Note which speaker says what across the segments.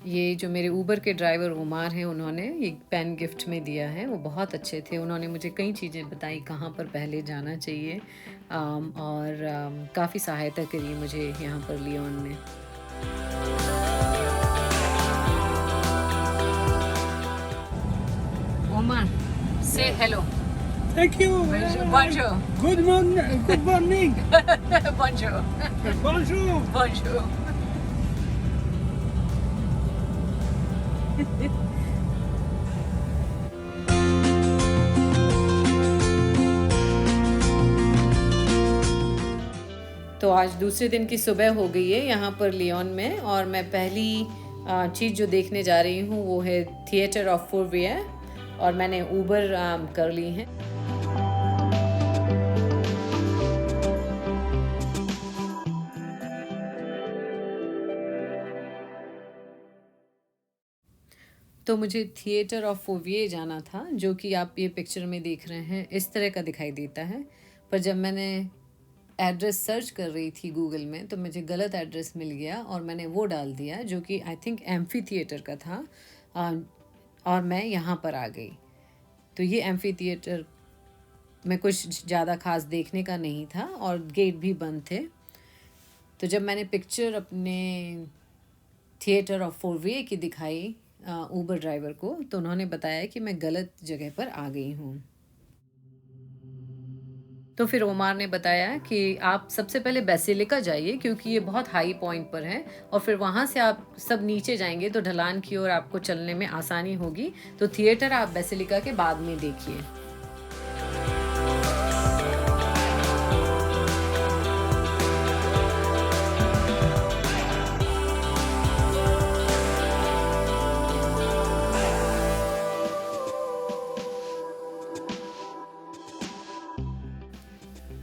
Speaker 1: ये जो मेरे ऊबर के ड्राइवर उमार हैं, उन्होंने एक पेन गिफ्ट में दिया है। वो बहुत अच्छे थे। उन्होंने मुझे कई चीज़ें बताई कहाँ पर पहले जाना चाहिए, और काफ़ी सहायता करी मुझे यहाँ पर लियोन में। उमर, से hello.
Speaker 2: Thank you.
Speaker 1: Bonjour.
Speaker 2: Good morning. Good morning.
Speaker 1: Bonjour.
Speaker 2: Bonjour.
Speaker 1: Bonjour. तो आज दूसरे दिन की सुबह हो गई है यहाँ पर लियोन में, और मैं पहली चीज़ जो देखने जा रही हूँ वो है थिएटर ऑफ फोरवियर, और मैंने ऊबर कर ली है। तो मुझे थिएटर ऑफ फोरवियर जाना था, जो कि आप ये पिक्चर में देख रहे हैं इस तरह का दिखाई देता है। पर जब मैंने एड्रेस सर्च कर रही थी गूगल में तो मुझे गलत एड्रेस मिल गया, और मैंने वो डाल दिया जो कि आई थिंक एम्फी थिएटर का था, और मैं यहाँ पर आ गई। तो ये एम्फी थिएटर में कुछ ज़्यादा खास देखने का नहीं था, और गेट भी बंद थे। तो जब मैंने पिक्चर अपने थिएटर ऑफ फोरवियर की दिखाई ऊबर ड्राइवर को, तो उन्होंने बताया कि मैं गलत जगह पर आ गई हूँ। तो फिर ओमार ने बताया कि आप सबसे पहले बेसिलिका जाइए, क्योंकि ये बहुत हाई पॉइंट पर है, और फिर वहाँ से आप सब नीचे जाएंगे तो ढलान की ओर आपको चलने में आसानी होगी। तो थिएटर आप बेसिलिका के बाद में देखिए।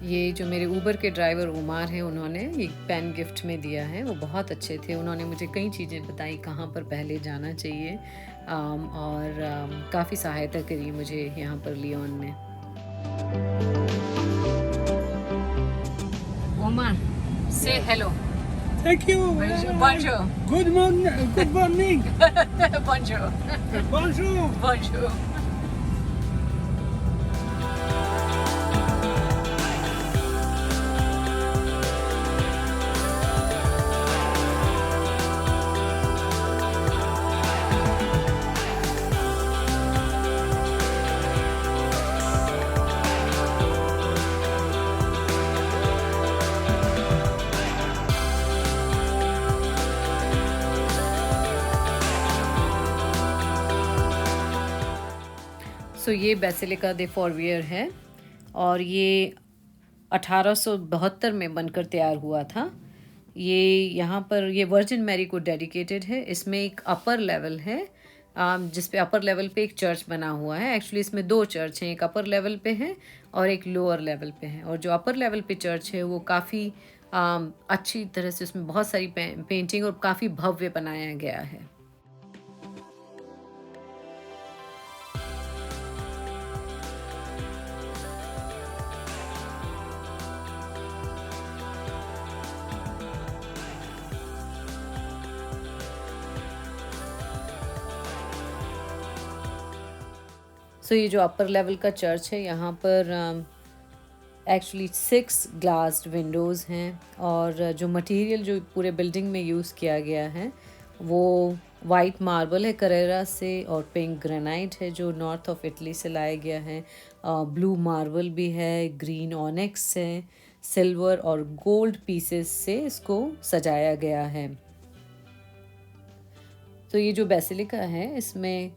Speaker 1: ये जो मेरे ऊबर के ड्राइवर उमार हैं, उन्होंने एक पेन गिफ्ट में दिया है। वो बहुत अच्छे थे। उन्होंने मुझे कई चीज़ें बताई कहाँ पर पहले जाना चाहिए, और काफ़ी सहायता करी मुझे यहाँ पर लियोन में। उमर, से hello.
Speaker 2: Thank you.
Speaker 1: Bonjour.
Speaker 2: Good morning. Good morning.
Speaker 1: Bonjour.
Speaker 2: Bonjour.
Speaker 1: Bonjour. सो ये बेसिलिका दे फोरवियर है, और ये 1872 में बनकर तैयार हुआ था। ये यहाँ पर ये वर्जिन मैरी को डेडिकेटेड है। इसमें एक अपर लेवल है, जिस पे अपर लेवल पे एक चर्च बना हुआ है। एक्चुअली इसमें दो चर्च हैं, एक अपर लेवल पे है और एक लोअर लेवल पे है। और जो अपर लेवल पे चर्च है वो काफ़ी अच्छी तरह से उसमें बहुत सारी पेंटिंग और काफ़ी भव्य बनाया गया है। सो ये जो अपर लेवल का चर्च है, यहाँ पर एक्चुअली 6 ग्लास्ड विंडोज़ हैं, और जो मटेरियल जो पूरे बिल्डिंग में यूज़ किया गया है वो वाइट मार्बल है करेरा से, और पिंक ग्रेनाइट है जो नॉर्थ ऑफ इटली से लाया गया है। ब्लू मार्बल भी है, ग्रीन ऑनेक्स है, सिल्वर और गोल्ड पीसेस से इसको सजाया गया है। तो ये जो बेसिलिका है इसमें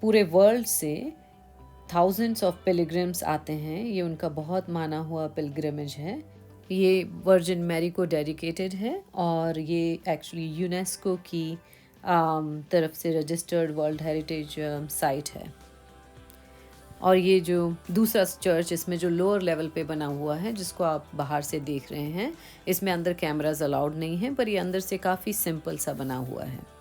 Speaker 1: पूरे वर्ल्ड से थाउजेंड्स ऑफ पिलग्रिम्स आते हैं। ये उनका बहुत माना हुआ पिलग्रिमेज है। ये वर्जिन मैरी को डेडिकेटेड है, और ये एक्चुअली यूनेस्को की तरफ से रजिस्टर्ड वर्ल्ड हेरिटेज साइट है। और ये जो दूसरा चर्च इसमें जो लोअर लेवल पे बना हुआ है, जिसको आप बाहर से देख रहे हैं, इसमें अंदर कैमराज अलाउड नहीं हैं, पर ये अंदर से काफ़ी सिंपल सा बना हुआ है।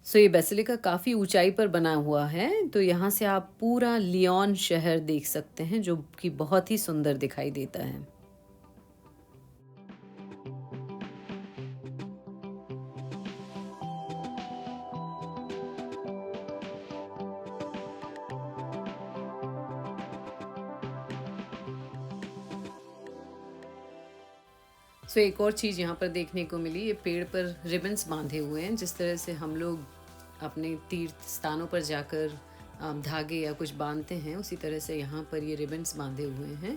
Speaker 1: सो ये बेसिलिका काफ़ी ऊंचाई पर बना हुआ है, तो यहाँ से आप पूरा लियोन शहर देख सकते हैं जो कि बहुत ही सुंदर दिखाई देता है। सो एक और चीज़ यहाँ पर देखने को मिली, ये पेड़ पर रिबन्स बांधे हुए हैं। जिस तरह से हम लोग अपने तीर्थ स्थानों पर जाकर धागे या कुछ बांधते हैं, उसी तरह से यहाँ पर ये रिबन्स बांधे हुए हैं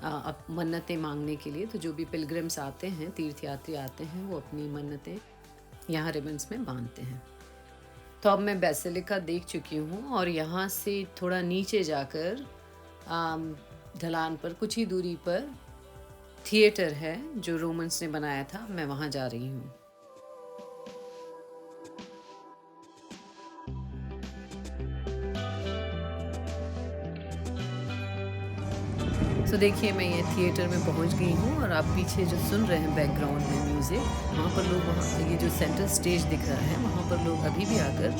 Speaker 1: अब मन्नतें मांगने के लिए। तो जो भी पिलग्रिम्स आते हैं, तीर्थयात्री आते हैं, वो अपनी मन्नतें यहाँ रिबन्स में बांधते हैं। तो अब मैं बेसिलिका देख चुकी हूँ और यहाँ से थोड़ा नीचे जाकर ढलान पर कुछ ही दूरी पर थिएटर है जो रोमन्स ने बनाया था, मैं वहाँ जा रही हूँ। तो देखिए मैं ये थिएटर में पहुँच गई हूँ और आप पीछे जो सुन रहे हैं बैकग्राउंड में म्यूज़िक, वहाँ पर लोग, वहाँ ये जो सेंटर स्टेज दिख रहा है, वहाँ पर लोग अभी भी आकर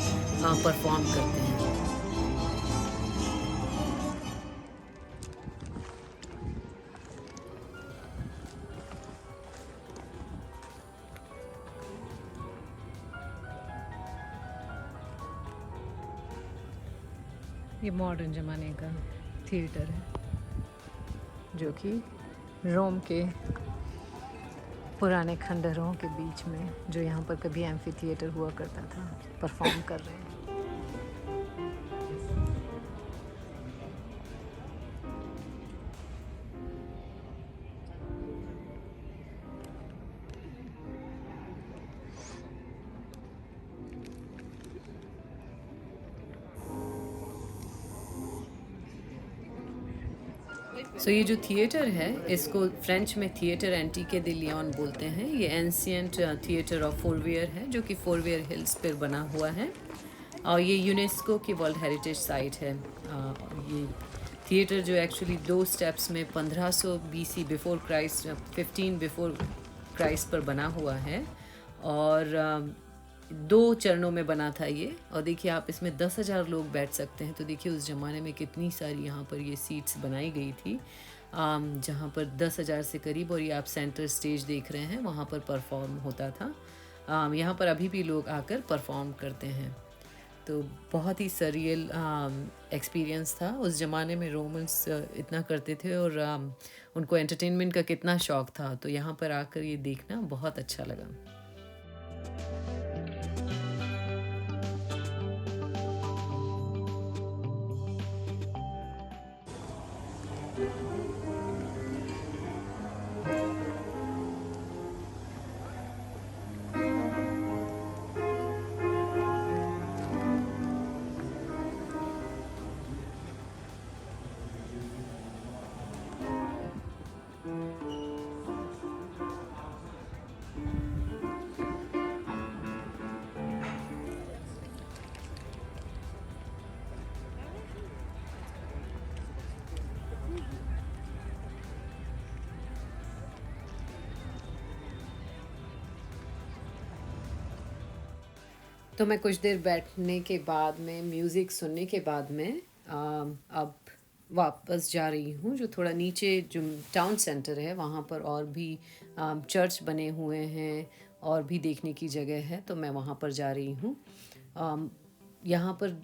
Speaker 1: परफॉर्म करते हैं। ये मॉडर्न ज़माने का थिएटर है जो कि रोम के पुराने खंडहरों के बीच में, जो यहाँ पर कभी एम्फी थिएटर हुआ करता था, परफॉर्म कर रहे हैं। सो ये जो थिएटर है, इसको फ्रेंच में थिएटर एंटीके दे लियोन बोलते हैं। ये एंशियंट थिएटर ऑफ फोरवियर है जो कि फोरवियर हिल्स पर बना हुआ है और ये यूनेस्को की वर्ल्ड हेरिटेज साइट है। ये थिएटर जो एक्चुअली 2 स्टेप्स में 1500 BC before Christ, 15 before Christ पर बना हुआ है और 2 चरणों में बना था ये। और देखिए आप इसमें 10,000 लोग बैठ सकते हैं। तो देखिए उस ज़माने में कितनी सारी यहाँ पर ये सीट्स बनाई गई थी जहाँ पर 10,000 से करीब, और ये आप सेंटर स्टेज देख रहे हैं, वहाँ पर परफॉर्म होता था। यहाँ पर अभी भी लोग आकर परफॉर्म करते हैं। तो बहुत ही सरियल एक्सपीरियंस था। उस ज़माने में रोमन्स इतना करते थे और उनको एंटरटेनमेंट का कितना शौक़ था, तो यहाँ पर आकर ये देखना बहुत अच्छा लगा। तो मैं कुछ देर बैठने के बाद में, म्यूज़िक सुनने के बाद में अब वापस जा रही हूँ। जो थोड़ा नीचे जो टाउन सेंटर है, वहाँ पर और भी चर्च बने हुए हैं और भी देखने की जगह है, तो मैं वहाँ पर जा रही हूँ। यहाँ पर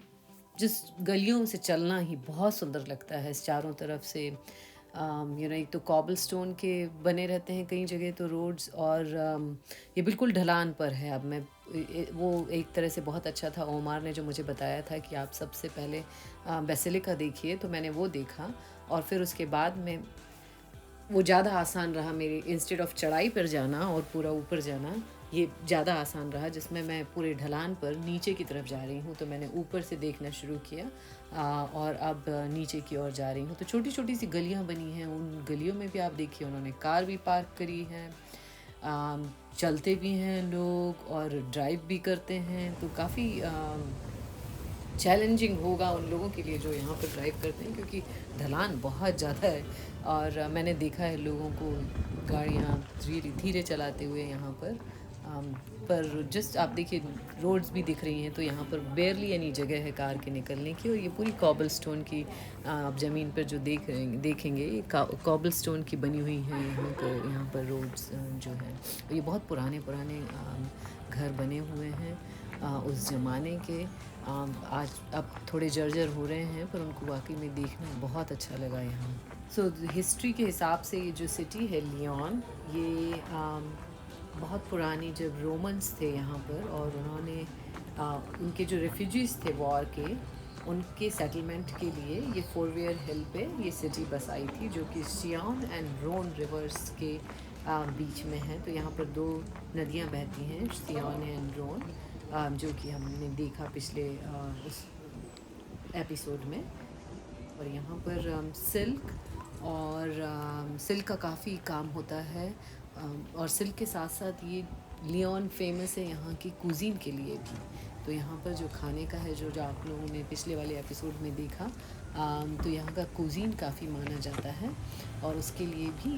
Speaker 1: जिस गलियों से चलना ही बहुत सुंदर लगता है। चारों तरफ से एक तो कॉबल स्टोन के बने रहते हैं कई जगह तो रोड्स, और ये बिल्कुल ढलान पर है। अब मैं वो एक तरह से बहुत अच्छा था, ओमार ने जो मुझे बताया था कि आप सबसे पहले बेसिलिका देखिए, तो मैंने वो देखा और फिर उसके बाद में वो ज़्यादा आसान रहा मेरे, इंस्टेड ऑफ चढ़ाई पर जाना और पूरा ऊपर जाना, ये ज़्यादा आसान रहा जिसमें मैं पूरे ढलान पर नीचे की तरफ जा रही हूँ। तो मैंने ऊपर से देखना शुरू किया और अब नीचे की ओर जा रही हूँ। तो छोटी छोटी सी गलियाँ बनी हैं, उन गलियों में भी आप देखिए उन्होंने कार भी पार्क करी है, चलते भी हैं लोग और ड्राइव भी करते हैं। तो काफ़ी चैलेंजिंग होगा उन लोगों के लिए जो यहाँ पर ड्राइव करते हैं, क्योंकि ढलान बहुत ज़्यादा है। और मैंने देखा है लोगों को गाड़ियाँ धीरे धीरे चलाते हुए यहाँ पर पर जस्ट आप देखिए रोड्स भी दिख रही हैं, तो यहाँ पर बेयरली एनी जगह है कार के निकलने की। और ये पूरी कॉबल स्टोन की आप ज़मीन पर जो देखेंगे ये कॉबल स्टोन की बनी हुई है यहाँ पर रोड्स जो हैं। और ये बहुत पुराने पुराने घर बने हुए हैं उस ज़माने के। आज अब थोड़े जर्जर हो रहे हैं, पर उनको वाकई में देखना बहुत अच्छा लगा यहाँ। सो हिस्ट्री के हिसाब से ये जो सिटी है लियोन, ये बहुत पुरानी, जब रोमन्स थे यहाँ पर और उन्होंने उनके जो रेफ्यूजीज़ थे वॉर के, उनके सेटलमेंट के लिए ये फोरवेयर हिल पे ये सिटी बसाई थी, जो कि सियोन एंड रोन रिवर्स के बीच में है। तो यहाँ पर दो नदियाँ बहती हैं, सियोन एंड रोन, जो कि हमने देखा पिछले उस एपिसोड में। और यहाँ पर सिल्क का काफ़ी काम होता है। और सिल्क के साथ साथ ये लियोन फेमस है यहाँ की कुजीन के लिए भी। तो यहाँ पर जो खाने का है, जो आप लोगों ने पिछले वाले एपिसोड में देखा, तो यहाँ का कुजीन काफ़ी माना जाता है और उसके लिए भी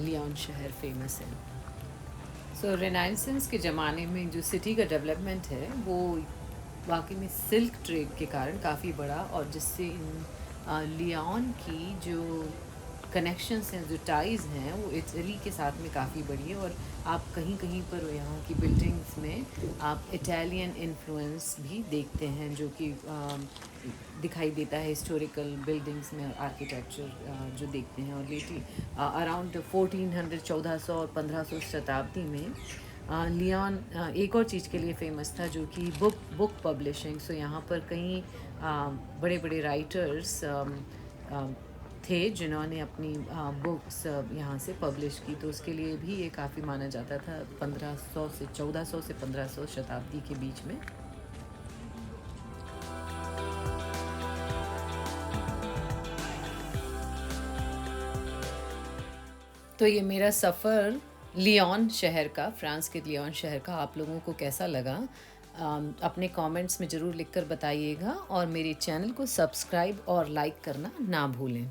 Speaker 1: लियोन शहर फेमस है। सो रेनेसांस के ज़माने में जो सिटी का डेवलपमेंट है वो वाकई में सिल्क ट्रेड के कारण काफ़ी बड़ा, और जिससे इन लियोन की जो कनेक्शंस हैं, जो टाइज़ हैं, वो इटली के साथ में काफ़ी बड़ी है। और आप कहीं कहीं पर यहाँ की बिल्डिंग्स में आप इटालियन इन्फ्लुएंस भी देखते हैं, जो कि दिखाई देता है हिस्टोरिकल बिल्डिंग्स में आर्किटेक्चर जो देखते हैं। और लेटी अराउंड 1400, 1400 और 1500 शताब्दी में लियोन एक और चीज़ के लिए फ़ेमस था, जो कि बुक पब्लिशिंग। सो यहाँ पर कई बड़े बड़े राइटर्स थे जिन्होंने अपनी बुक्स यहाँ से पब्लिश की। तो उसके लिए भी ये काफ़ी माना जाता था 1500 से 1400 से 1500 शताब्दी के बीच में। तो ये मेरा सफ़र लियोन शहर का, फ्रांस के लियोन शहर का, आप लोगों को कैसा लगा? अपने कमेंट्स में ज़रूर लिखकर बताइएगा और मेरे चैनल को सब्सक्राइब और लाइक करना ना भूलें।